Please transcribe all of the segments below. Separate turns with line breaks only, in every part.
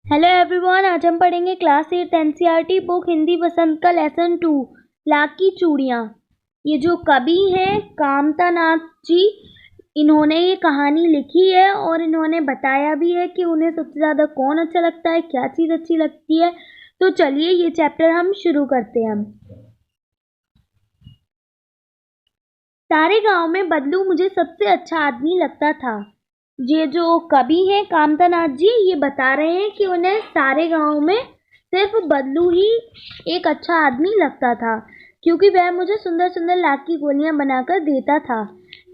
Hello everyone, आज हम पढ़ेंगे क्लास 8 एनसीईआरटी बुक हिंदी बसंत का लेसन 2 लाख की चूड़ियाँ। ये जो कवि हैं कामता नाथ जी, इन्होंने ये कहानी लिखी है और इन्होंने बताया भी है कि उन्हें सबसे ज़्यादा कौन अच्छा लगता है, क्या चीज़ अच्छी लगती है। तो चलिए ये चैप्टर हम शुरू करते हैं। सारे गांव में बदलू मुझे सबसे अच्छा आदमी लगता था। ये जो कवि हैं कामता नाथ जी, ये बता रहे हैं कि उन्हें सारे गांव में सिर्फ बदलू ही एक अच्छा आदमी लगता था, क्योंकि वह मुझे सुंदर सुंदर लाख की गोलियां बनाकर देता था।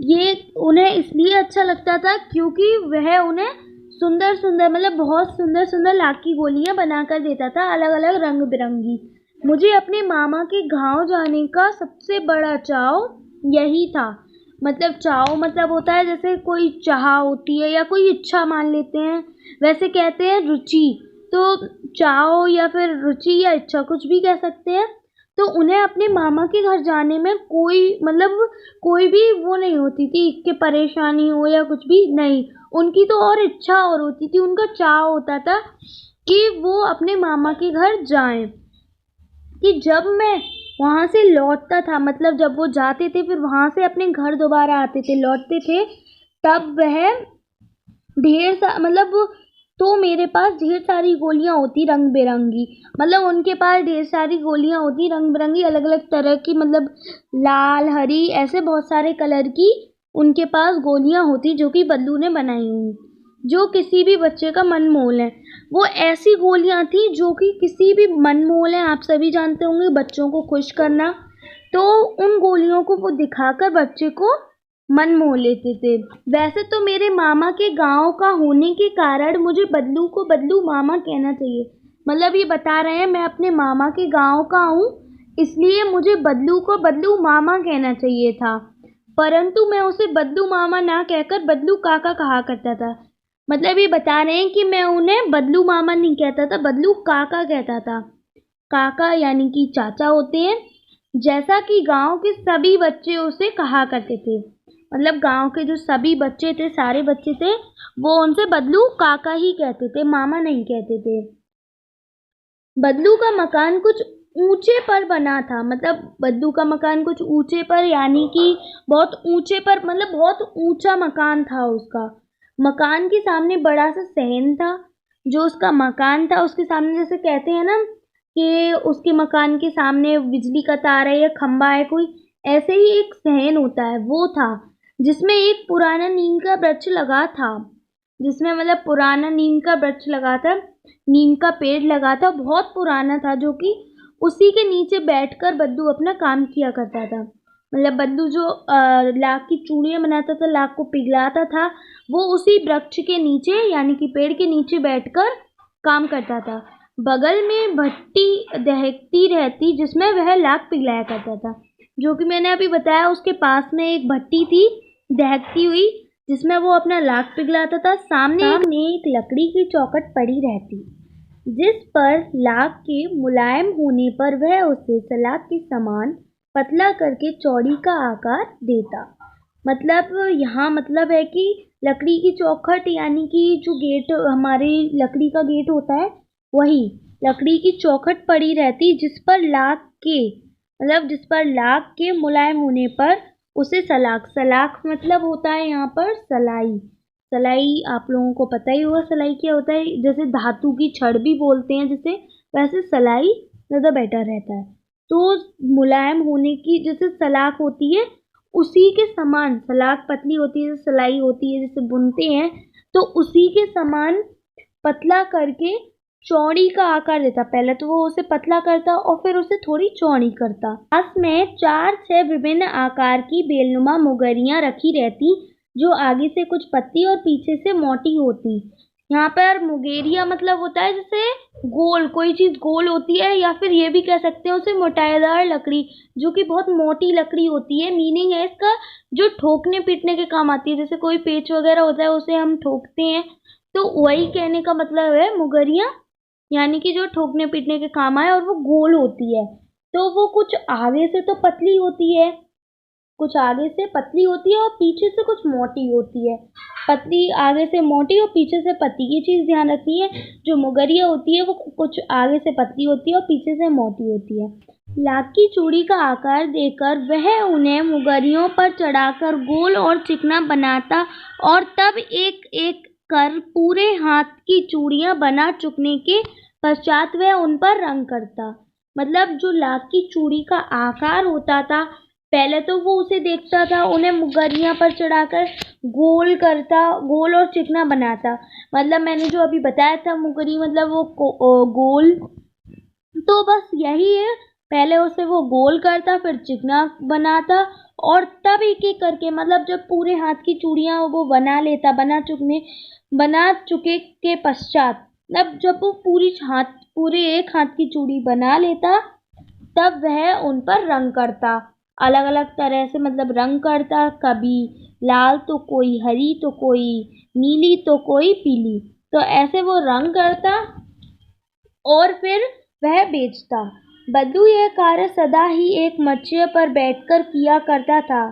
ये उन्हें इसलिए अच्छा लगता था क्योंकि वह उन्हें सुंदर सुंदर मतलब बहुत सुंदर सुंदर लाख की गोलियां बनाकर देता था, अलग अलग रंग बिरंगी। मुझे अपने मामा के गांव जाने का सबसे बड़ा चाव यही था। मतलब चाव मतलब होता है जैसे कोई चाह होती है या कोई इच्छा मान लेते हैं, वैसे कहते हैं रुचि। तो चाव या फिर रुचि या इच्छा कुछ भी कह सकते हैं। तो उन्हें अपने मामा के घर जाने में कोई मतलब कोई भी वो नहीं होती थी कि परेशानी हो या कुछ भी नहीं। उनकी तो और इच्छा और होती थी, उनका चाव होता था कि वो अपने मामा के घर जाएं। कि जब मैं वहाँ से लौटता था, मतलब जब वो जाते थे फिर वहाँ से अपने घर दोबारा आते थे, लौटते थे, तब वह ढेर सा मतलब तो मेरे पास ढेर सारी गोलियां होती रंग बिरंगी। मतलब उनके पास ढेर सारी गोलियां होती रंग बिरंगी, अलग अलग तरह की, मतलब लाल हरी ऐसे बहुत सारे कलर की उनके पास गोलियां होती जो कि बल्लू ने बनाई हुई, जो किसी भी बच्चे का मन मोह लें। वो ऐसी गोलियां थी जो कि किसी भी मन मोह लें। आप सभी जानते होंगे बच्चों को खुश करना, तो उन गोलियों को वो दिखाकर बच्चे को मन मोह लेते थे। वैसे तो मेरे मामा के गांव का होने के कारण मुझे बदलू को बदलू मामा कहना चाहिए। मतलब ये बता रहे हैं मैं अपने मामा के गांव का हूँ, इसलिए मुझे बदलू को बदलू मामा कहना चाहिए था। परंतु मैं उसे बदलू मामा ना कहकर बदलू काका कहा करता था। मतलब ये बता रहे हैं कि मैं उन्हें बदलू मामा नहीं कहता था, बदलू काका कहता था। काका यानी कि चाचा होते हैं, जैसा कि गांव के सभी बच्चे उसे कहा करते थे। मतलब गांव के जो सभी बच्चे थे, सारे बच्चे थे, वो उनसे बदलू काका ही कहते थे, मामा नहीं कहते थे। बदलू का मकान कुछ ऊंचे पर बना था। मतलब बदलू का मकान कुछ ऊंचे पर यानी कि बहुत ऊंचे पर, मतलब बहुत ऊंचा मकान था उसका। मकान के सामने बड़ा सा सहन था। जो उसका मकान था उसके सामने, जैसे कहते हैं ना कि उसके मकान के सामने बिजली का तार है या खंबा है कोई, ऐसे ही एक सहन होता है, वो था जिसमें एक पुराना नीम का वृक्ष लगा था। जिसमें मतलब पुराना नीम का वृक्ष लगा था, नीम का पेड़ लगा था, बहुत पुराना था, जो कि उसी के नीचे बैठकर बद्दू अपना काम किया करता था। मतलब बद्दू जो लाख की चूड़ियां बनाता था, लाख को पिघलाता था, वो उसी वृक्ष के नीचे यानी कि पेड़ के नीचे बैठकर काम करता था। बगल में भट्टी दहकती रहती जिसमें वह लाख पिघलाया करता था। जो कि मैंने अभी बताया, उसके पास में एक भट्टी थी दहकती हुई जिसमें वो अपना लाख पिघलाता था। सामने एक लकड़ी की चौखट पड़ी रहती जिस पर लाख के मुलायम होने पर वह उसे सलाख के समान पतला करके चौड़ी का आकार देता। मतलब यहाँ मतलब है कि लकड़ी की चौखट यानी कि जो गेट, हमारे लकड़ी का गेट होता है, वही लकड़ी की चौखट पड़ी रहती जिस पर लाख के, मतलब जिस पर लाख के मुलायम होने पर उसे सलाख, सलाख मतलब होता है यहाँ पर सलाई। सलाई आप लोगों को पता ही होगा सलाई क्या होता है, जैसे धातु की छड़ भी बोलते हैं जिसे, वैसे सलाई ज़्यादा बेटर रहता है। तो मुलायम होने की जैसे सलाख होती है, उसी के समान सलाख पतली होती है, सलाई होती है जैसे बुनते हैं, तो उसी के समान पतला करके चौड़ी का आकार देता। पहले तो वो उसे पतला करता और फिर उसे थोड़ी चौड़ी करता। पास में 4-6 विभिन्न आकार की बेलनुमा मुगरियां रखी रहती, जो आगे से कुछ पतली और पीछे से मोटी होती। यहाँ पर मुगेरिया मतलब होता है जैसे गोल, कोई चीज गोल होती है, या फिर ये भी कह सकते हैं उसे मोटाईदार लकड़ी, जो कि बहुत मोटी लकड़ी होती है। मीनिंग है इसका जो ठोकने पीटने के काम आती है, जैसे कोई पेच वगैरह होता है उसे हम ठोकते हैं, तो वही कहने का मतलब है मुगरिया, यानी कि जो ठोकने पीटने के काम आए, और वो गोल होती है। तो वो कुछ आगे से तो पतली होती है, कुछ आगे से पतली होती है और पीछे से कुछ मोटी होती है। पतली आगे से मोटी और पीछे से पतली। ये चीज़ ध्यान रखनी है, जो मुगरिया होती है वो कुछ आगे से पतली होती है और पीछे से मोटी होती है। लाख की चूड़ी का आकार देकर वह उन्हें मुगरियों पर चढ़ाकर गोल और चिकना बनाता और तब एक एक कर पूरे हाथ की चूड़ियां बना चुकने के पश्चात वह उन पर रंग करता। मतलब जो लाख की चूड़ी का आकार होता था, पहले तो वो उसे देखता था, उन्हें मुगरियां पर चढ़ाकर गोल करता, गोल और चिकना बनाता। मतलब मैंने जो अभी बताया था मुगरी मतलब वो गोल, तो बस यही है। पहले उसे वो गोल करता, फिर चिकना बनाता और तब एक एक करके मतलब जब पूरे हाथ की चूड़ियां वो बना लेता, बना चुके के पश्चात, तब जब वो पूरे एक हाथ की चूड़ी बना लेता, तब वह उन पर रंग करता। अलग अलग तरह से मतलब रंग करता, कभी लाल तो कोई हरी तो कोई नीली तो कोई पीली, तो ऐसे वो रंग करता और फिर वह बेचता। बदलू यह कार्य सदा ही एक मचिए पर बैठकर किया करता था।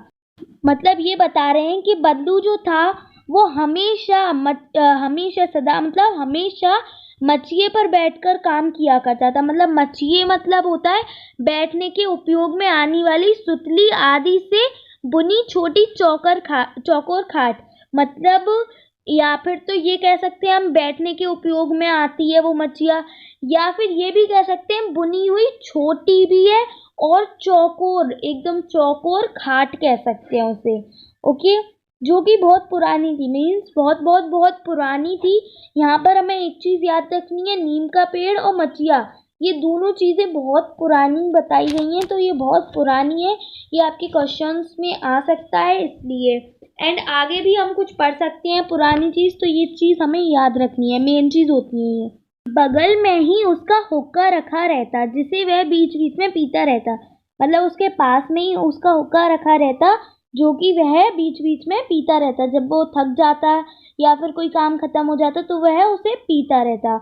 मतलब ये बता रहे हैं कि बदलू जो था वो हमेशा सदा मतलब हमेशा मचिए पर बैठकर काम किया करता था। मतलब मचिए मतलब होता है बैठने के उपयोग में आने वाली सुतली आदि से बुनी छोटी चौकोर खाट। मतलब या फिर तो ये कह सकते हैं हम बैठने के उपयोग में आती है वो मचिया, या फिर ये भी कह सकते हैं बुनी हुई छोटी भी है और चौकोर, एकदम चौकोर खाट कह सकते हैं उसे। ओके, जो कि बहुत पुरानी थी, मीन्स बहुत बहुत बहुत पुरानी थी। यहाँ पर हमें एक चीज़ याद रखनी है, नीम का पेड़ और मचिया ये दोनों चीज़ें बहुत पुरानी बताई गई हैं, तो ये बहुत पुरानी है, ये आपके क्वेश्चंस में आ सकता है इसलिए। एंड आगे भी हम कुछ पढ़ सकते हैं पुरानी चीज़, तो ये चीज़ हमें याद रखनी है, मेन चीज़ होती है ये। बगल में ही उसका हुक्का रखा रहता जिसे वह बीच बीच में पीता रहता। मतलब उसके पास में ही उसका हुक्का रखा रहता जो कि वह बीच बीच में पीता रहता। जब वो थक जाता या फिर कोई काम खत्म हो जाता तो वह उसे पीता रहता।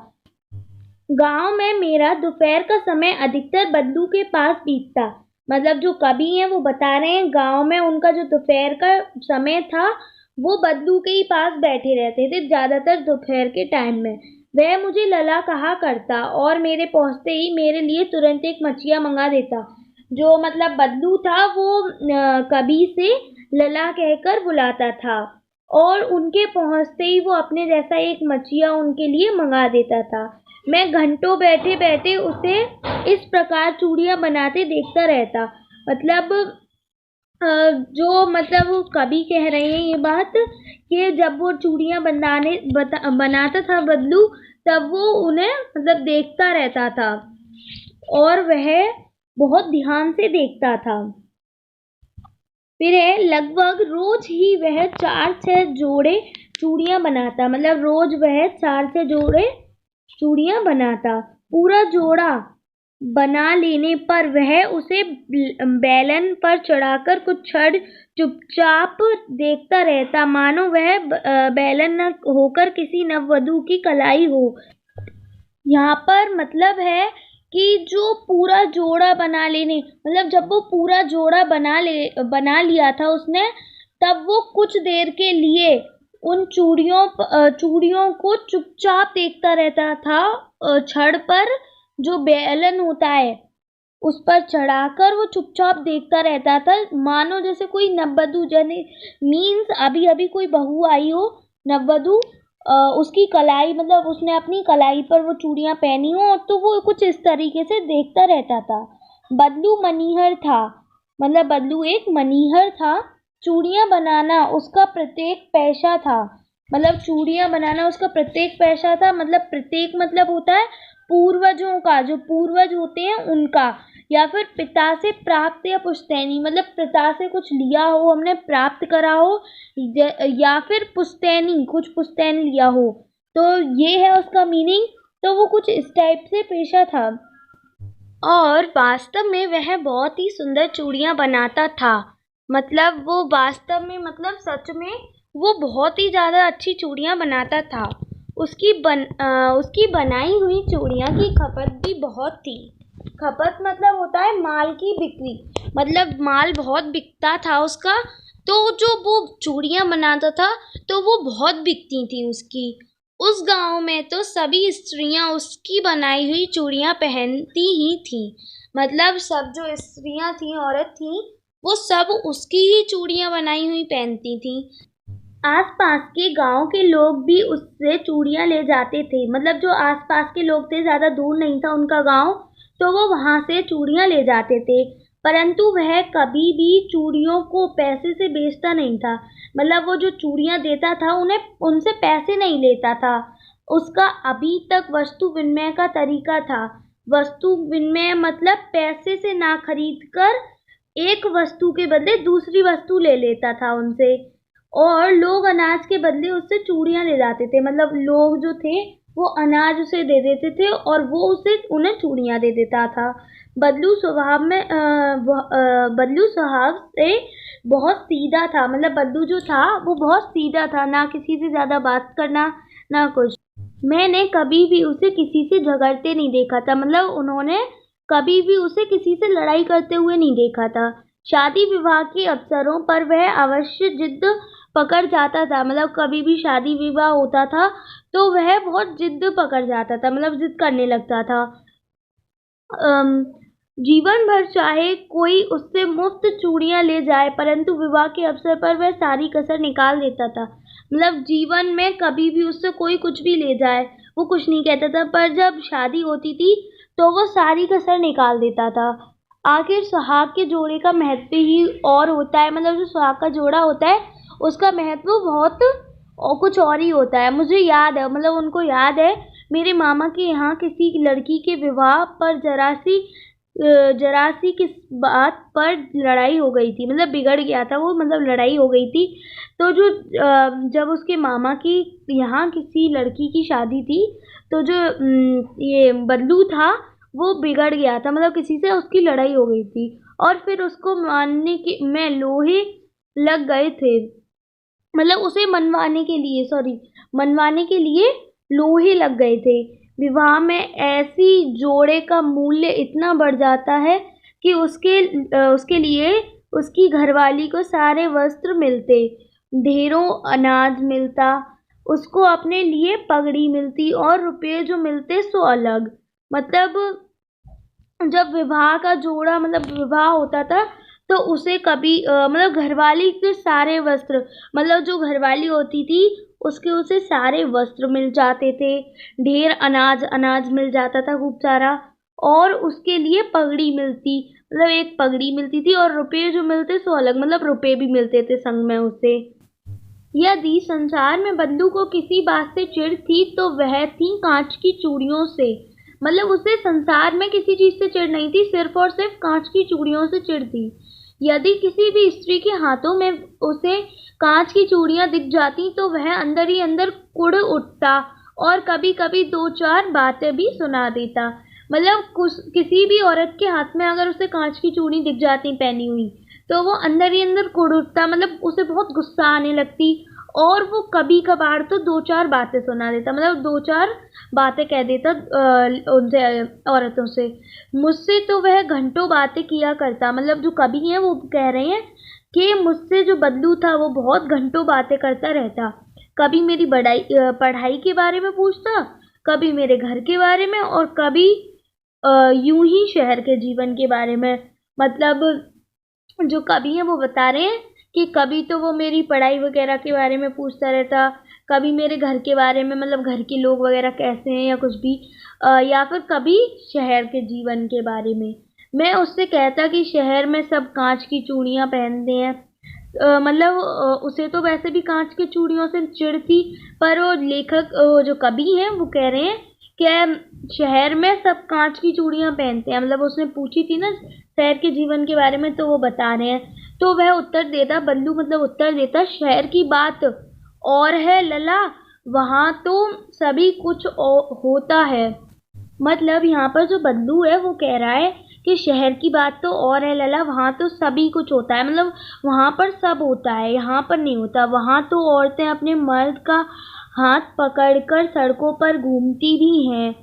गांव में मेरा दोपहर का समय अधिकतर बदलू के पास बीतता। मतलब जो कवि हैं वो बता रहे हैं गांव में उनका जो दोपहर का समय था वो बदलू के ही पास बैठे रहते थे ज्यादातर दोपहर के टाइम में। वह मुझे लला कहा करता और मेरे पहुंचते ही मेरे लिए तुरंत एक मछिया मंगा देता। जो मतलब बदलू था वो कवि से लला कहकर बुलाता था और उनके पहुंचते ही वो अपने जैसा एक मछिया उनके लिए मंगा देता था। मैं घंटों बैठे बैठे उसे इस प्रकार चूड़ियां बनाते देखता रहता। मतलब जो मतलब वो कवि कह रहे हैं ये बात कि जब वो चूड़ियां बनाता था बदलू, तब वो उन्हें मतलब देखता रहता था और वह बहुत ध्यान से देखता था। फिर लगभग रोज ही वह 4-6 जोड़े चूड़ियां बनाता। मतलब रोज वह 4-6 जोड़े चूड़ियां बनाता। पूरा जोड़ा बना लेने पर वह उसे बेलन पर चढ़ाकर कुछ क्षण चुपचाप देखता रहता, मानो वह बेलन न होकर किसी नववधू की कलाई हो। यहाँ पर मतलब है कि जो पूरा जोड़ा बना लेने, मतलब जब वो पूरा जोड़ा बना लिया था उसने, तब वो कुछ देर के लिए उन चूड़ियों को चुपचाप देखता रहता था। छड़ पर जो बेलन होता है उस पर चढ़ाकर वो चुपचाप देखता रहता था, मानो जैसे कोई नववधू जने मीन्स अभी अभी कोई बहू आई हो नववधू, उसकी कलाई मतलब उसने अपनी कलाई पर वो चूड़ियां पहनी हो, तो वो कुछ इस तरीके से देखता रहता था। बदलू मनीहर था। मतलब बदलू एक मनीहर था। चूड़ियां बनाना उसका प्रत्येक पैसा था। मतलब चूड़ियां बनाना उसका प्रत्येक पैसा था। मतलब प्रत्येक मतलब होता है पूर्वजों का, जो पूर्वज होते हैं उनका, या फिर पिता से प्राप्त या पुश्तैनी, मतलब पिता से कुछ लिया हो हमने प्राप्त करा हो, या फिर पुश्तैनी कुछ पुश्तैनी लिया हो, तो ये है उसका मीनिंग। तो वो कुछ इस टाइप से पेशा था और वास्तव में वह बहुत ही सुंदर चूड़ियां बनाता था। मतलब वो वास्तव में मतलब सच में वो बहुत ही ज़्यादा अच्छी चूड़ियां बनाता था। उसकी बनाई हुई चूड़ियां की खपत भी बहुत थी। खपत मतलब होता है माल की बिक्री, मतलब माल बहुत बिकता था उसका, तो जो वो चूड़ियाँ बनाता था तो वो बहुत बिकती थी उसकी। उस गांव में तो सभी स्त्रियां उसकी बनाई हुई चूड़ियाँ पहनती ही थीं। मतलब सब जो स्त्रियां थीं, औरत थीं, वो सब उसकी ही चूड़ियाँ बनाई हुई पहनती थीं। आस-पास के गाँव के लोग भी उससे चूड़ियाँ ले जाते थे। मतलब जो आस-पास के लोग थे, ज़्यादा दूर नहीं था उनका गाँव, तो वो वहाँ से चूड़ियाँ ले जाते थे। परंतु वह कभी भी चूड़ियों को पैसे से बेचता नहीं था। मतलब वो जो चूड़ियाँ देता था, उन्हें उनसे पैसे नहीं लेता था। उसका अभी तक वस्तु विनिमय का तरीका था। वस्तु विनिमय मतलब पैसे से ना खरीद कर एक वस्तु के बदले दूसरी वस्तु ले लेता था उनसे। और लोग अनाज के बदले उससे चूड़ियाँ ले जाते थे। मतलब लोग जो थे वो अनाज उसे दे देते थे और वो उसे उन्हें चूड़ियाँ दे देता था। बदलू स्वभाव से बहुत सीधा था। मतलब बदलू जो था वो बहुत सीधा था, ना किसी से ज़्यादा बात करना, ना कुछ। मैंने कभी भी उसे किसी से झगड़ते नहीं देखा था। मतलब उन्होंने कभी भी उसे किसी से लड़ाई करते हुए नहीं देखा था। शादी विवाह के अवसरों पर वह अवश्य जिद पकड़ जाता था। मतलब कभी भी शादी विवाह होता था तो वह बहुत जिद पकड़ जाता था, मतलब जिद करने लगता था। अम, जीवन भर चाहे कोई उससे मुफ्त चूड़ियाँ ले जाए, परंतु विवाह के अवसर पर वह सारी कसर निकाल देता था। मतलब जीवन में कभी भी उससे कोई कुछ भी ले जाए, वो कुछ नहीं कहता था, पर जब शादी होती थी तो वो सारी कसर निकाल देता था। आखिर सुहाग के जोड़े का महत्व ही और होता है। मतलब जो सुहाग का जोड़ा होता है उसका महत्व बहुत और कुछ और ही होता है। मुझे याद है, मतलब उनको याद है, मेरे मामा के यहाँ किसी लड़की के विवाह पर जरा सी किस बात पर लड़ाई हो गई थी। मतलब बिगड़ गया था वो, मतलब लड़ाई हो गई थी। तो जब उसके मामा की यहाँ किसी लड़की की शादी थी, तो जो ये बल्लू था वो बिगड़ गया था। मतलब किसी से उसकी लड़ाई हो गई थी और फिर उसको मानने के में लोहे लग गए थे। मतलब उसे मनवाने के लिए लोहे लग गए थे। विवाह में ऐसी जोड़े का मूल्य इतना बढ़ जाता है कि उसके लिए उसकी घरवाली को सारे वस्त्र मिलते, ढेरों अनाज मिलता, उसको अपने लिए पगड़ी मिलती और रुपये जो मिलते सो अलग। मतलब जब विवाह का जोड़ा, मतलब विवाह होता था, तो उसे कभी मतलब घरवाली के सारे वस्त्र, मतलब जो घरवाली होती थी उसके उसे सारे वस्त्र मिल जाते थे, ढेर अनाज मिल जाता था खूब सारा, और उसके लिए पगड़ी मिलती, मतलब एक पगड़ी मिलती थी, और रुपये जो मिलते सो अलग, मतलब रुपये भी मिलते थे संग में उसे। यदि संसार में बंधु को किसी बात से चिढ़ थी तो वह थी कांच की चूड़ियों से। मतलब उसे संसार में किसी चीज से चिढ़ नहीं थी, सिर्फ और सिर्फ कांच की चूड़ियों से चिढ़ थी। यदि किसी भी स्त्री के हाथों में उसे कांच की चूड़ियां दिख जाती तो वह अंदर ही अंदर कुढ़ उठता और कभी कभी दो चार बातें भी सुना देता। मतलब किसी भी औरत के हाथ में अगर उसे कांच की चूड़ी दिख जाती पहनी हुई तो वो अंदर ही अंदर कुढ़ उठता। मतलब उसे बहुत गुस्सा आने लगती और वो कभी कभार तो दो चार बातें सुना देता, मतलब दो चार बातें कह देता उनसे, औरतों से। मुझसे तो वह घंटों बातें किया करता। मतलब जो कवि हैं वो कह रहे हैं कि मुझसे जो बदलू था वो बहुत घंटों बातें करता रहता। कभी मेरी पढ़ाई के बारे में पूछता, कभी मेरे घर के बारे में, और कभी यूं ही शहर के जीवन के बारे में। मतलब जो कवि हैं वो बता रहे हैं कि कभी तो वो मेरी पढ़ाई वगैरह के बारे में पूछता रहता, कभी मेरे घर के बारे में, मतलब घर के लोग वगैरह कैसे हैं या कुछ भी, या फिर कभी शहर के जीवन के बारे में। मैं उससे कहता कि शहर में सब कांच की चूड़ियां पहनते हैं। मतलब उसे तो वैसे भी कांच की चूड़ियों से चिढ़ थी, पर वो लेखक, जो कवि हैं वो कह रहे हैं कि शहर में सब कांच की चूड़ियां पहनते हैं। मतलब उसने पूछी थी ना शहर के जीवन के बारे में, तो वो बता रहे हैं। तो वह उत्तर देता, बल्लू मतलब उत्तर देता, शहर की बात और है लला, वहाँ तो सभी कुछ होता है। मतलब यहाँ पर जो बल्लू है वो कह रहा है कि शहर की बात तो और है लला, वहाँ तो सभी कुछ होता है। मतलब वहाँ पर सब होता है, यहाँ पर नहीं होता। वहाँ तो औरतें अपने मर्द का हाथ पकड़कर सड़कों पर घूमती भी हैं।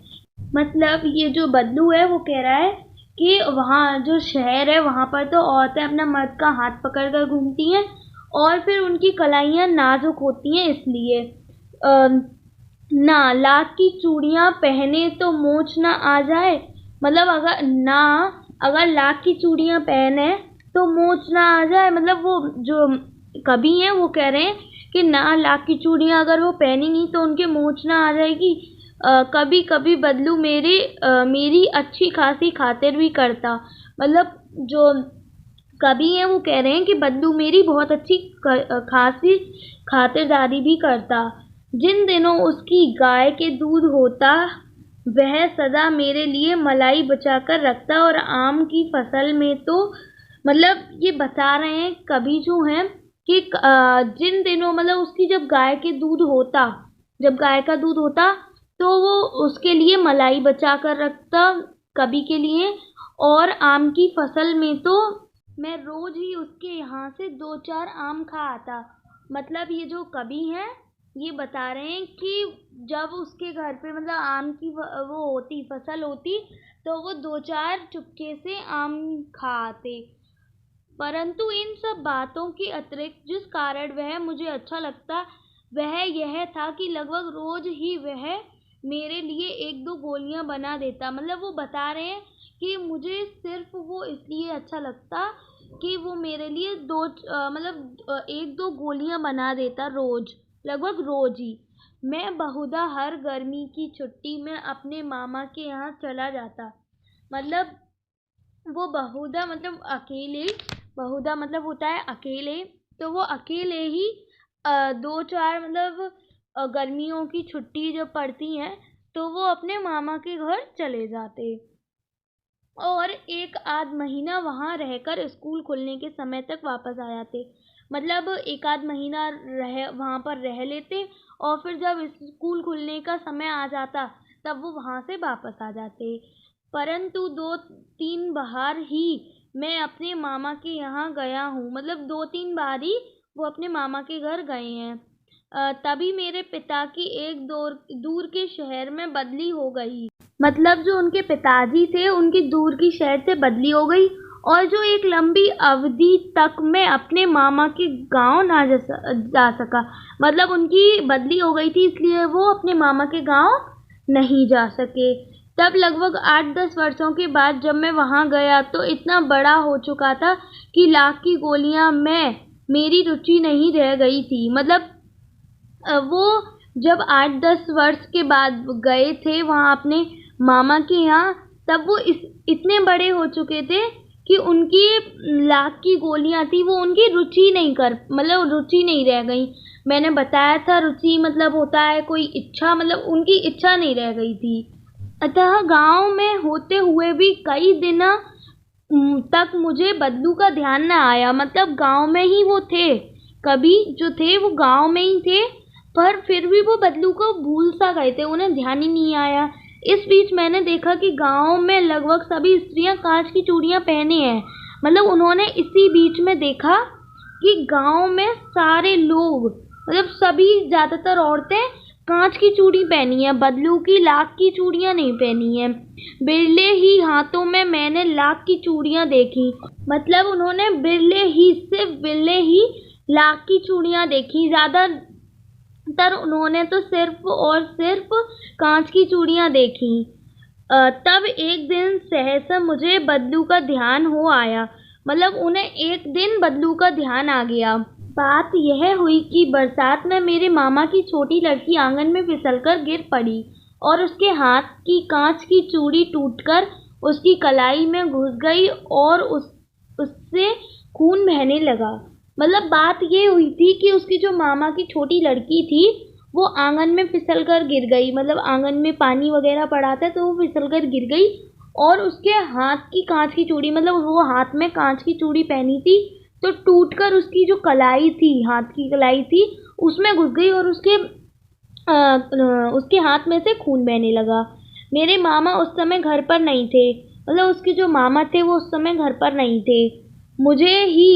मतलब ये जो बल्लू है वो कह रहा है कि वहाँ जो शहर है वहाँ पर तो औरतें अपना मर्द का हाथ पकड़ कर घूमती हैं, और फिर उनकी कलाइयाँ नाजुक होती हैं इसलिए। ना लाख की चूड़ियाँ पहने तो मोच ना आ जाए, मतलब अगर लाख की चूड़ियाँ पहने तो मोच ना आ जाए, मतलब वो जो कवि हैं वो कह रहे हैं कि ना लाख की चूड़ियाँ अगर वो पहनेंगी तो उनके मोच ना आ जाएगी। कभी कभी बदलू मेरी अच्छी खासी खातिर भी करता, मतलब जो कवि हैं वो कह रहे हैं कि बदलू मेरी बहुत अच्छी खासी खातिरदारी भी करता। जिन दिनों उसकी गाय के दूध होता वह सदा मेरे लिए मलाई बचा कर रखता, और आम की फसल में तो, मतलब ये बता रहे हैं कवि जो हैं कि जिन दिनों, मतलब उसकी जब गाय के दूध होता, जब गाय का दूध होता तो वो उसके लिए मलाई बचा कर रखता कवि के लिए, और आम की फसल में तो मैं रोज ही उसके यहाँ से 2-4 आम खा आता। मतलब ये जो कवि हैं ये बता रहे हैं कि जब उसके घर पे मतलब आम की वो होती फसल होती तो वो 2-4 चुपके से आम खा आते। परंतु इन सब बातों के अतिरिक्त जिस कारण वह मुझे अच्छा लगता वह यह था कि लगभग रोज ही वह मेरे लिए 1-2 गोलियां बना देता। मतलब वो बता रहे हैं कि मुझे सिर्फ वो इसलिए अच्छा लगता कि वो मेरे लिए 1-2 गोलियां बना देता रोज, लगभग रोज ही। मैं बहुधा हर गर्मी की छुट्टी में अपने मामा के यहाँ चला जाता। मतलब वो बहुधा मतलब अकेले, बहुधा मतलब होता है अकेले, तो वो अकेले ही 2-4 मतलब गर्मियों की छुट्टी जब पड़ती हैं तो वो अपने मामा के घर चले जाते और एक आध महीना वहाँ रहकर स्कूल खुलने के समय तक वापस आ जाते। मतलब एक आध महीना वहाँ पर रह लेते और फिर जब स्कूल खुलने का समय आ जाता तब वो वहाँ से वापस आ जाते। परंतु 2-3 बार ही मैं अपने मामा के यहाँ गया हूँ, मतलब 2-3 बार ही वो अपने मामा के घर गए हैं। तभी मेरे पिता की एक दूर के शहर में बदली हो गई। मतलब जो उनके पिताजी थे उनकी दूर की शहर से बदली हो गई, और जो एक लंबी अवधि तक मैं अपने मामा के गांव ना जा सका। मतलब उनकी बदली हो गई थी इसलिए वो अपने मामा के गांव नहीं जा सके। तब लगभग 8-10 वर्षों के बाद जब मैं वहां गया तो इतना बड़ा हो चुका था कि लाख की गोलियां में मेरी रुचि नहीं रह गई थी। मतलब वो जब 8-10 वर्ष के बाद गए थे वहाँ अपने मामा के यहाँ, तब वो इतने बड़े हो चुके थे कि उनकी लाख की गोलियां थी वो उनकी रुचि नहीं कर, मतलब रुचि नहीं रह गई। मैंने बताया था रुचि मतलब होता है कोई इच्छा, मतलब उनकी इच्छा नहीं रह गई थी। अतः गांव में होते हुए भी कई दिन तक मुझे बदलू का ध्यान न आया। मतलब गांव में ही वो थे, कभी जो थे वो गांव में ही थे, पर फिर भी वो बदलू को भूल सा गए थे, उन्हें ध्यान ही नहीं आया। इस बीच मैंने देखा कि गांव में लगभग सभी स्त्रियां कांच की चूड़ियां पहने हैं। मतलब उन्होंने इसी बीच में देखा कि गांव में सारे लोग, मतलब सभी ज्यादातर औरतें कांच की चूड़ी पहनी है, बदलू की लाख की चूड़ियां नहीं पहनी है। बिरले ही हाथों में मैंने लाख की चूड़ियां देखी। मतलब उन्होंने सिर्फ बिरले ही लाख की चूड़ियां देखी, ज्यादातर उन्होंने तो सिर्फ और सिर्फ कांच की चूड़ियां देखी। तब एक दिन सहसा मुझे बदलू का ध्यान हो आया। मतलब उन्हें एक दिन बदलू का ध्यान आ गया। बात यह हुई कि बरसात में मेरे मामा की छोटी लड़की आंगन में फिसलकर गिर पड़ी और उसके हाथ की कांच की चूड़ी टूटकर उसकी कलाई में घुस गई और उससे खून बहने लगा। मतलब बात ये हुई थी कि उसकी जो मामा की छोटी लड़की थी वो आंगन में फिसल कर गिर गई। मतलब आंगन में पानी वगैरह पड़ा था तो वो फिसल कर गिर गई और उसके हाथ की कांच की चूड़ी, मतलब वो हाथ में कांच की चूड़ी पहनी थी तो टूटकर उसकी जो कलाई थी, हाथ की कलाई थी, उसमें घुस गई और उसके हाथ में से खून बहने लगा। मेरे मामा उस समय घर पर नहीं थे। मतलब उसके जो मामा थे वो उस समय घर पर नहीं थे। मुझे ही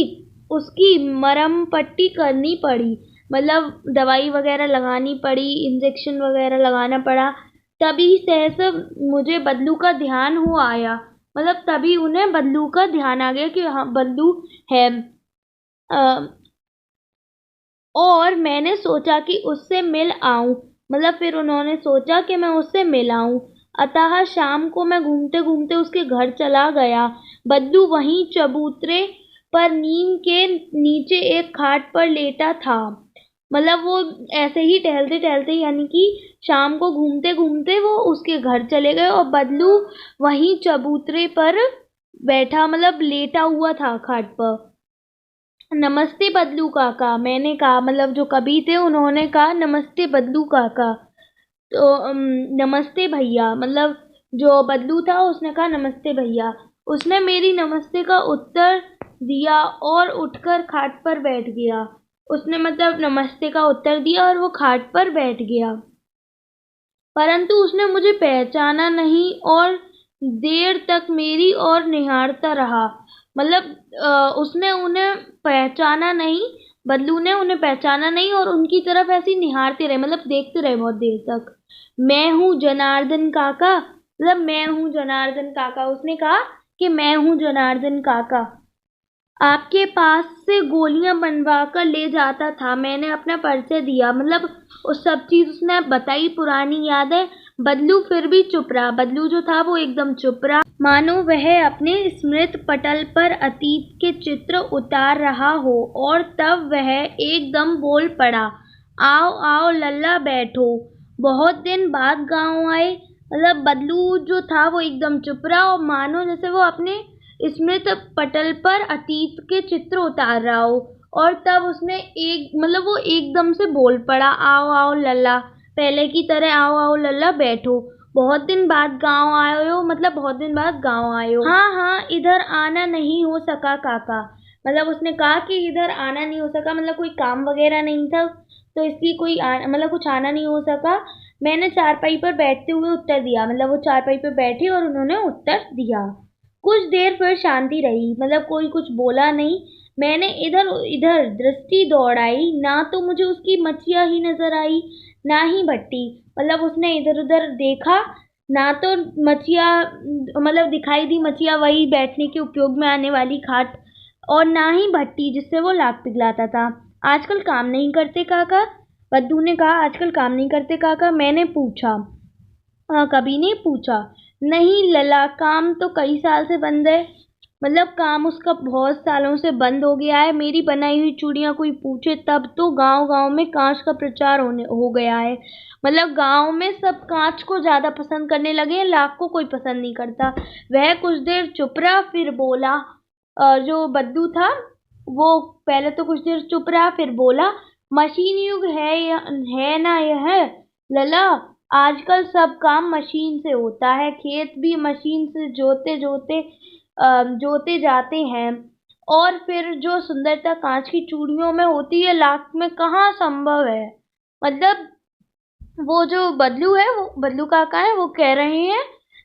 उसकी मरहम पट्टी करनी पड़ी, मतलब दवाई वगैरह लगानी पड़ी, इंजेक्शन वगैरह लगाना पड़ा। तभी सहसा मुझे बदलू का ध्यान हो आया। मतलब तभी उन्हें बदलू का ध्यान आ गया कि हाँ बदलू है। और मैंने सोचा कि उससे मिल आऊं। मतलब फिर उन्होंने सोचा कि मैं उससे मिल आऊं। अतः शाम को मैं घूमते घूमते उसके घर चला गया। बद्लू वहीं चबूतरे पर नीम के नीचे एक खाट पर लेटा था। मतलब वो ऐसे ही टहलते टहलते, यानी कि शाम को घूमते घूमते वो उसके घर चले गए और बदलू वहीं चबूतरे पर बैठा, मतलब लेटा हुआ था खाट पर। नमस्ते बदलू काका, मैंने कहा। मतलब जो कवि थे उन्होंने कहा नमस्ते बदलू काका। तो नमस्ते भैया, मतलब जो बदलू था उसने कहा नमस्ते भैया। उसने मेरी नमस्ते का उत्तर दिया और उठकर खाट पर बैठ गया। उसने मतलब नमस्ते का उत्तर दिया और वो खाट पर बैठ गया, परंतु उसने मुझे पहचाना नहीं और देर तक मेरी ओर निहारता रहा। मतलब उसने उन्हें पहचाना नहीं, बदलू ने उन्हें पहचाना नहीं और उनकी तरफ ऐसे ही निहारते रहे, मतलब देखते रहे बहुत देर तक। मैं हूँ जनार्दन काका, मतलब मैं हूँ जनार्दन काका। उसने कहा कि मैं हूँ जनार्दन काका, आपके पास से गोलियां बनवा कर ले जाता था। मैंने अपना परिचय दिया, मतलब उस सब चीज उसने बताई, पुरानी यादें। बदलू फिर भी चुप रहा। बदलू जो था वो एकदम चुप रहा, मानो वह अपने स्मृत पटल पर अतीत के चित्र उतार रहा हो। और तब वह एकदम बोल पड़ा, आओ आओ लल्ला बैठो, बहुत दिन बाद गांव आए। मतलब बदलू जो था वो एकदम चुप रहा और मानो जैसे वो अपने स्मृत पटल पर अतीत के चित्र उतार रहा हो। और तब उसने एक मतलब वो एकदम से बोल पड़ा, आओ आओ लल्ला, पहले की तरह आओ आओ लल्ला बैठो, बहुत दिन बाद गांव आए हो, मतलब बहुत दिन बाद गांव आए हो। हाँ हाँ, इधर आना नहीं हो सका काका। मतलब उसने कहा कि इधर आना नहीं हो सका, मतलब कोई काम वगैरह नहीं था तो इसलिए मतलब कुछ आना नहीं हो सका। मैंने चारपाई पर बैठते हुए उत्तर दिया। मतलब वो चारपाई पर बैठे और उन्होंने उत्तर दिया। कुछ देर फिर शांति रही, मतलब कोई कुछ बोला नहीं। मैंने इधर उधर दृष्टि दौड़ाई, ना तो मुझे उसकी मच्छिया ही नजर आई, ना ही भट्टी। मतलब उसने इधर उधर देखा, ना तो मच्छिया मतलब दिखाई दी, मच्छिया वही बैठने के उपयोग में आने वाली खाट, और ना ही भट्टी जिससे वो लाख पिघलाता था। आजकल काम नहीं करते काका? बद्दू ने कहा, आजकल काम नहीं करते काका? मैंने पूछा। कभी नहीं पूछा। नहीं लला, काम तो कई साल से बंद है। मतलब काम उसका बहुत सालों से बंद हो गया है। मेरी बनाई हुई चूड़ियां कोई पूछे तब तो गांव गांव में कांच का प्रचार होने हो गया है। मतलब गांव में सब कांच को ज्यादा पसंद करने लगे हैं, लाख को कोई पसंद नहीं करता। वह कुछ देर चुप रहा, फिर बोला। जो बद्दू था वो पहले तो कुछ देर चुप रहा, फिर बोला, मशीन युग है ना यह लला। आजकल सब काम मशीन से होता है, खेत भी मशीन से जोते जाते हैं। और फिर जो सुंदरता कांच की चूड़ियों में होती है, लाख में कहाँ संभव है। मतलब वो जो बदलू है, वो बदलू काका है, वो कह रहे हैं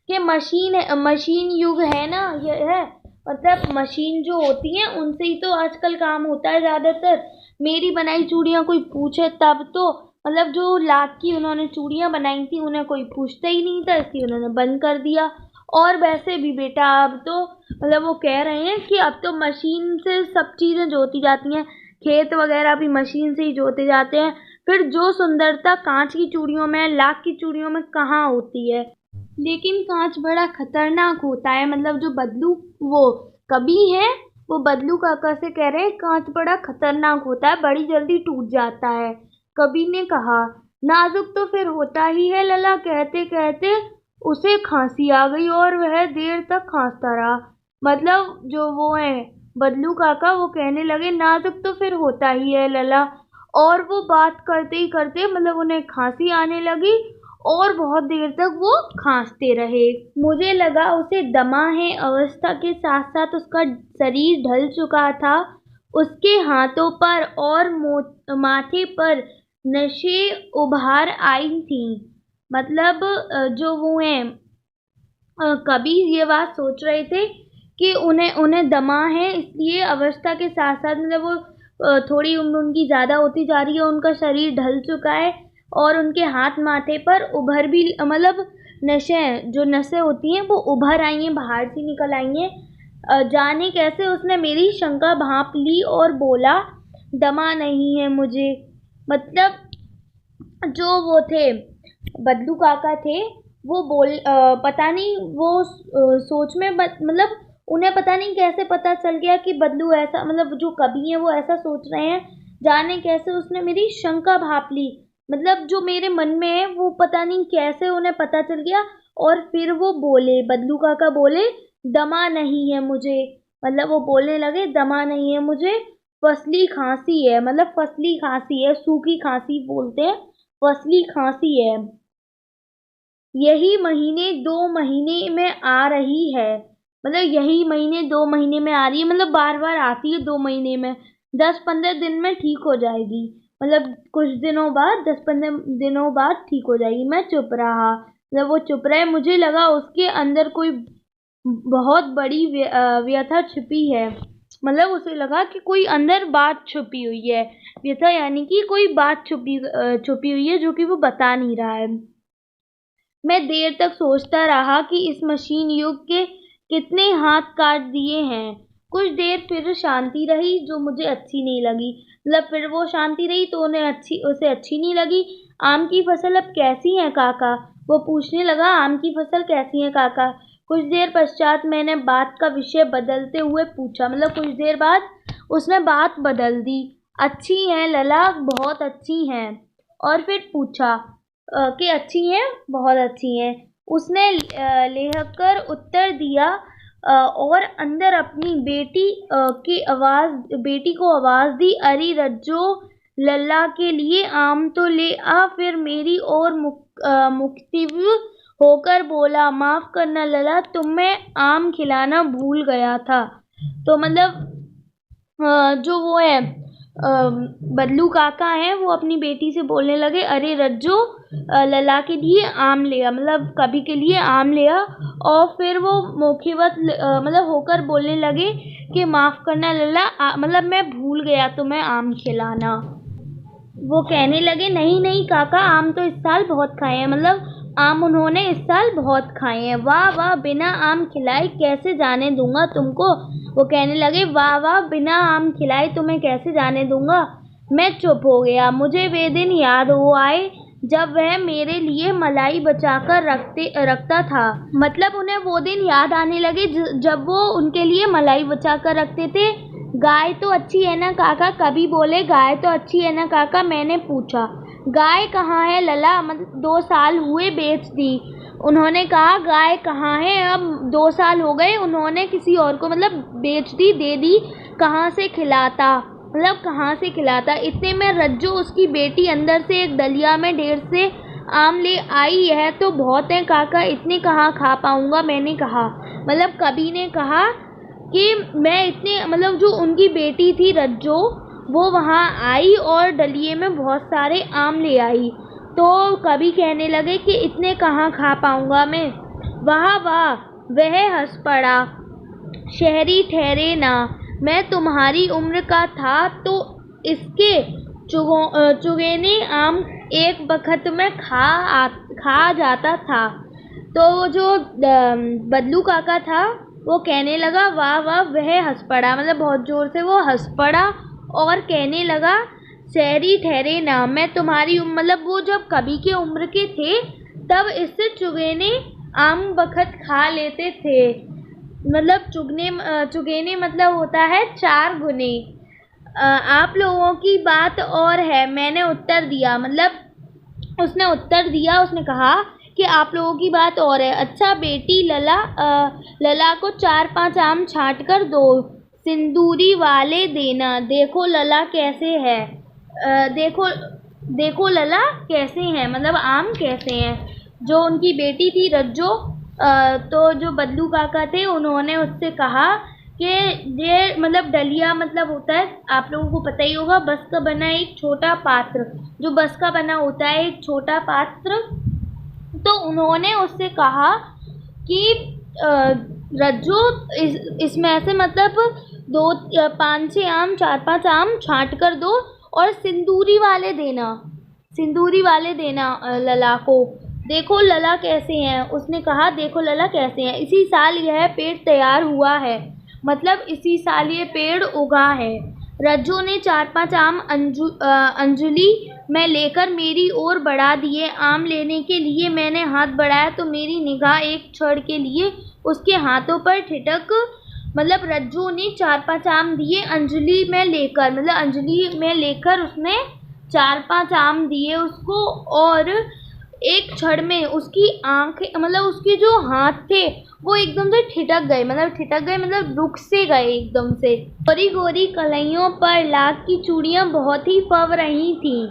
कि मशीन युग है ना ये है। मतलब मशीन जो होती है उनसे ही तो आजकल काम होता है ज्यादातर। मेरी बनाई चूड़ियां कोई पूछे तब तो, मतलब जो लाख की उन्होंने चूड़ियां बनाई थी उन्हें कोई पूछता ही नहीं था, इसलिए उन्होंने बंद कर दिया। और वैसे भी बेटा अब तो, मतलब वो कह रहे हैं कि अब तो मशीन से सब चीजें जोती जाती हैं, खेत वगैरह भी मशीन से ही जोते जाते हैं। फिर जो सुंदरता कांच की चूड़ियों में, लाख की चूड़ियों में कहाँ होती है। लेकिन कांच बड़ा खतरनाक होता है। मतलब जो बदलू वो कवि है, वो बदलू काका से कह रहे हैं कांच बड़ा खतरनाक होता है, बड़ी जल्दी टूट जाता है। कवि ने कहा, नाजुक तो फिर होता ही है लला। कहते कहते उसे खांसी आ गई और वह देर तक खांसता रहा। मतलब जो वो है बदलू काका, वो कहने लगे नाजुक तो फिर होता ही है लला। और वो बात करते ही करते मतलब उन्हें खांसी आने लगी और बहुत देर तक वो खांसते रहे। मुझे लगा उसे दमा है। अवस्था के साथ साथ उसका शरीर ढल चुका था। उसके हाथों पर और माथे पर नशे उभार आई थी। मतलब जो वो हैं कवि ये बात सोच रहे थे कि उन्हें उन्हें दमा है, इसलिए अवस्था के साथ साथ मतलब वो थोड़ी उम्र उनकी ज्यादा होती जा रही है, उनका शरीर ढल चुका है और उनके हाथ माथे पर उभर भी, मतलब नशे, जो नसें होती हैं वो उभर आई हैं, बाहर से निकल आई हैं। जाने कैसे उसने मेरी शंका भांप ली और बोला, दमा नहीं है मुझे। मतलब जो वो थे, बदलू काका थे, वो पता नहीं वो सोच में मतलब उन्हें पता नहीं कैसे पता चल गया कि बदलू ऐसा, मतलब जो कवि है वो ऐसा सोच रहे हैं। जाने कैसे उसने मेरी शंका भाप ली, मतलब जो मेरे मन में है वो पता नहीं कैसे उन्हें पता चल गया। और फिर वो बोले, बदलू काका बोले, दमा नहीं है मुझे। मतलब वो बोलने लगे, दमा नहीं है मुझे, फसली खांसी है। मतलब फसली खांसी है, सूखी खांसी बोलते हैं, फसली खांसी है। यही महीने 2 महीने में आ रही है। मतलब यही महीने 2 महीने में आ रही है, मतलब बार बार आती है 2 महीने में। 10-15 दिन में ठीक हो जाएगी। मतलब कुछ दिनों बाद, 10-15 दिनों बाद ठीक हो जाएगी। मैं चुप रहा, मतलब वो चुप रहे। मुझे लगा उसके अंदर कोई बहुत बड़ी व्यथा छिपी है। मतलब उसे लगा कि कोई अंदर बात छुपी हुई है। व्यथा यानी कि कोई बात छुपी हुई है जो कि वो बता नहीं रहा है। मैं देर तक सोचता रहा कि इस मशीन युग के कितने हाथ काट दिए हैं। कुछ देर फिर शांति रही जो मुझे अच्छी नहीं लगी। मतलब फिर वो शांति रही तो उसे अच्छी नहीं लगी। आम की फसल अब कैसी है काका? वो पूछने लगा, आम की फसल कैसी है काका? कुछ देर पश्चात मैंने बात का विषय बदलते हुए पूछा। मतलब कुछ देर बाद उसने बात बदल दी। अच्छी हैं लला, बहुत अच्छी हैं। और फिर पूछा कि अच्छी हैं, बहुत अच्छी हैं। उसने लेहकर उत्तर दिया और अंदर अपनी बेटी को आवाज दी, अरे रज्जो, लल्ला के लिए आम तो ले आ। फिर मेरी ओर मुख्तिव होकर बोला, माफ करना लला, तुम्हें आम खिलाना भूल गया था। तो मतलब जो वो है, बदलू काका हैं, वो अपनी बेटी से बोलने लगे, अरे रज्जो, लला के लिए आम ले आ, मतलब कभी के लिए आम ले आ। और फिर वो मतलब होकर बोलने लगे कि माफ करना लला, मतलब मैं भूल गया तुम्हें आम खिलाना। वो कहने लगे, नहीं नहीं काका, आम तो इस साल बहुत खाए हैं। मतलब आम उन्होंने इस साल बहुत खाए हैं। वाह वाह, बिना आम खिलाए कैसे जाने दूंगा तुमको। वो कहने लगे, वाह वाह, बिना आम खिलाए तुम्हें कैसे जाने दूंगा। मैं चुप हो गया। मुझे वे दिन याद हो आए जब वह मेरे लिए मलाई बचाकर रखता था। मतलब उन्हें वो दिन याद आने लगे जब वो उनके लिए मलाई बचाकर रखते थे। गाय तो अच्छी है ना काका? कभी बोले, गाय तो अच्छी है ना काका? मैंने पूछा। गाय कहाँ है लला? मतलब 2 साल हुए बेच दी। उन्होंने कहा, गाय कहाँ है? अब 2 साल हो गए, उन्होंने किसी और को मतलब बेच दी, दे दी। कहाँ से खिलाता? मतलब कहाँ से खिलाता? इतने में रज्जो, उसकी बेटी, अंदर से एक डलिया में ढेर से आम ले आई। है तो बहुत है काका, इतने कहाँ खा पाऊंगा? मैंने कहा। मतलब कवि ने कहा कि मैं इतने, मतलब जो उनकी बेटी थी रज्जो, वो वहाँ आई और डलिये में बहुत सारे आम ले आई। तो कवि कहने लगे कि इतने कहाँ खा पाऊंगा मैं। वाह वाह, वह हंस पड़ा। शहरी ठहरे ना, मैं तुम्हारी उम्र का था तो इसके चुगेने आम एक बखत में खा जाता था। तो वो जो बदलू काका था, वो कहने लगा, वाह वाह, वह हंस पड़ा। मतलब बहुत जोर से वो हंस पड़ा और कहने लगा, शहरी ठहरे ना, मैं तुम्हारी मतलब वो जब कवि के उम्र के थे तब इससे चुगेने आम बखत खा लेते थे। मतलब चुगेने मतलब होता है 4 गुने। आप लोगों की बात और है, मैंने उत्तर दिया। मतलब उसने उत्तर दिया, उसने कहा कि आप लोगों की बात और है। अच्छा बेटी, लला को 4-5 आम छांट कर दो, सिंदूरी वाले देना। देखो लला कैसे है, देखो लला कैसे हैं, मतलब आम कैसे हैं। जो उनकी बेटी थी रज्जो, तो जो बदलू काका थे, उन्होंने उससे कहा कि ये मतलब डलिया मतलब होता है, आप लोगों को पता ही होगा, बस का बना एक छोटा पात्र, जो बस का बना होता है एक छोटा पात्र। तो उन्होंने उससे कहा कि रज्जो, इसमें से मतलब 5-6 आम, 4-5 आम छांट कर दो और सिंदूरी वाले देना लला को। देखो लला कैसे हैं, उसने कहा, देखो लला कैसे हैं, इसी साल यह पेड़ तैयार हुआ है। मतलब इसी साल ये पेड़ उगा है। रज्जो ने 4-5 आम अंजलि में लेकर मेरी ओर बढ़ा दिए। आम लेने के लिए मैंने हाथ बढ़ाया तो मेरी निगाह एक क्षण के लिए उसके हाथों पर ठिठक। मतलब रज्जो ने 4-5 आम दिए अंजलि में लेकर, मतलब अंजलि में लेकर उसने 4-5 आम दिए उसको, और एक क्षण में उसकी आंखें, मतलब उसके जो हाथ थे वो एकदम से ठिठक गए, मतलब रुक से गए एकदम से। गोरी गोरी कलाइयों पर लाख की चूड़ियां बहुत ही फब रही थीं।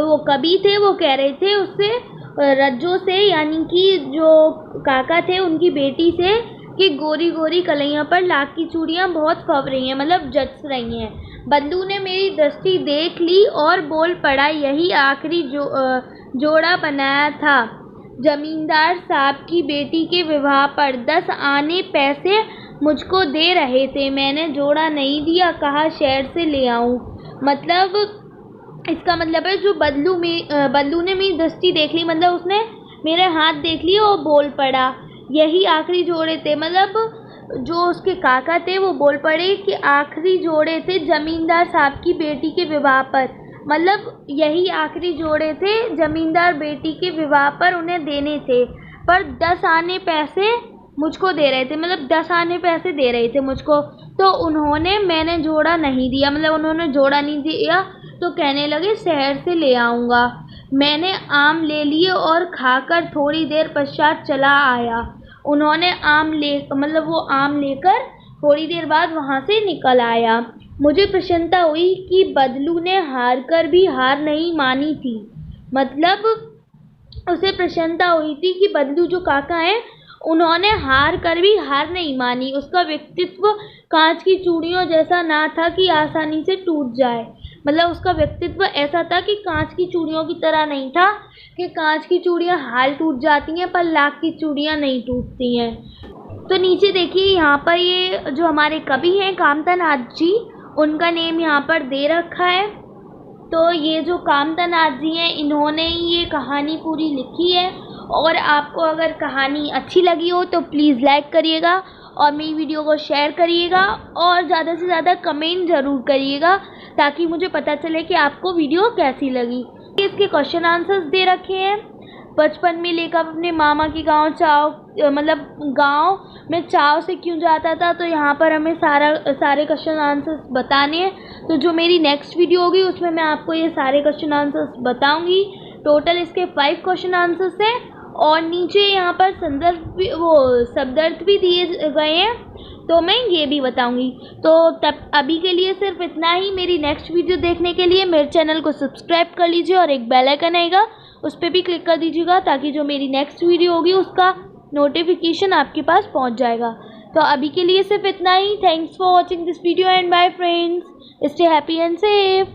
वो कवि थे वो कह रहे थे उससे, रज्जो से, यानी कि जो काका थे उनकी बेटी से, कि गोरी गोरी कलाइयों पर लाख की चूड़ियां बहुत फब रही हैं, मतलब जच रही हैं। बल्लू ने मेरी दृष्टि देख ली और बोल पड़ा, यही आखिरी जोड़ा बनाया था जमींदार साहब की बेटी के विवाह पर। 10 आने पैसे मुझको दे रहे थे, मैंने जोड़ा नहीं दिया, कहा शहर से ले आऊं। मतलब इसका मतलब है जो बल्लू ने मेरी दृष्टि देख ली, मतलब उसने मेरे हाथ देख लिए और बोल पड़ा यही आखिरी जोड़े थे। मतलब जो उसके काका थे वो बोल पड़े कि आखिरी जोड़े थे जमींदार साहब की बेटी के विवाह पर, मतलब यही आखिरी जोड़े थे जमींदार बेटी के विवाह पर उन्हें देने थे, पर 10 आने पैसे मुझको दे रहे थे, मतलब 10 आने पैसे दे रहे थे मुझको। तो मैंने जोड़ा नहीं दिया, मतलब उन्होंने जोड़ा नहीं दिया, तो कहने लगे शहर से ले आऊँगा। मैंने आम ले लिए और खाकर थोड़ी देर पश्चात चला आया। उन्होंने वो आम लेकर थोड़ी देर बाद वहाँ से निकल आया। मुझे प्रसन्नता हुई कि बदलू ने हार कर भी हार नहीं मानी थी। मतलब उसे प्रसन्नता हुई थी कि बदलू जो काका हैं उन्होंने हार कर भी हार नहीं मानी। उसका व्यक्तित्व कांच की चूड़ियों जैसा ना था कि आसानी से टूट जाए, मतलब उसका व्यक्तित्व ऐसा था कि कांच की चूड़ियों की तरह नहीं था कि कांच की चूड़ियाँ हाल टूट जाती हैं पर लाख की चूड़ियाँ नहीं टूटती हैं। तो नीचे देखिए यहाँ पर ये जो हमारे कवि हैं कामता नाथ जी, उनका नेम यहाँ पर दे रखा है। तो ये जो कामता नाथ जी हैं इन्होंने ये कहानी पूरी लिखी है, और आपको अगर कहानी अच्छी लगी हो तो प्लीज़ लाइक करिएगा और मेरी वीडियो को शेयर करिएगा और ज़्यादा से ज़्यादा कमेंट ज़रूर करिएगा ताकि मुझे पता चले कि आपको वीडियो कैसी लगी। इसके क्वेश्चन आंसर्स दे रखे हैं। बचपन में लेकर अपने मामा के गांव गांव में चाव से क्यों जाता था, तो यहाँ पर हमें सारे क्वेश्चन आंसर्स बताने हैं। तो जो मेरी नेक्स्ट वीडियो होगी उसमें मैं आपको ये सारे क्वेश्चन आंसर्स बताऊंगी। टोटल इसके 5 क्वेश्चन आंसर्स हैं, और नीचे यहाँ पर शब्दार्थ भी दिए गए हैं, तो मैं ये भी बताऊंगी। तो अभी के लिए सिर्फ इतना ही। मेरी नेक्स्ट वीडियो देखने के लिए मेरे चैनल को सब्सक्राइब कर लीजिए और एक बेल आइकन आएगा उस पर भी क्लिक कर दीजिएगा ताकि जो मेरी नेक्स्ट वीडियो होगी उसका नोटिफिकेशन आपके पास पहुंच जाएगा। तो अभी के लिए सिर्फ इतना ही। Thanks for watching this video and bye friends, stay happy and safe.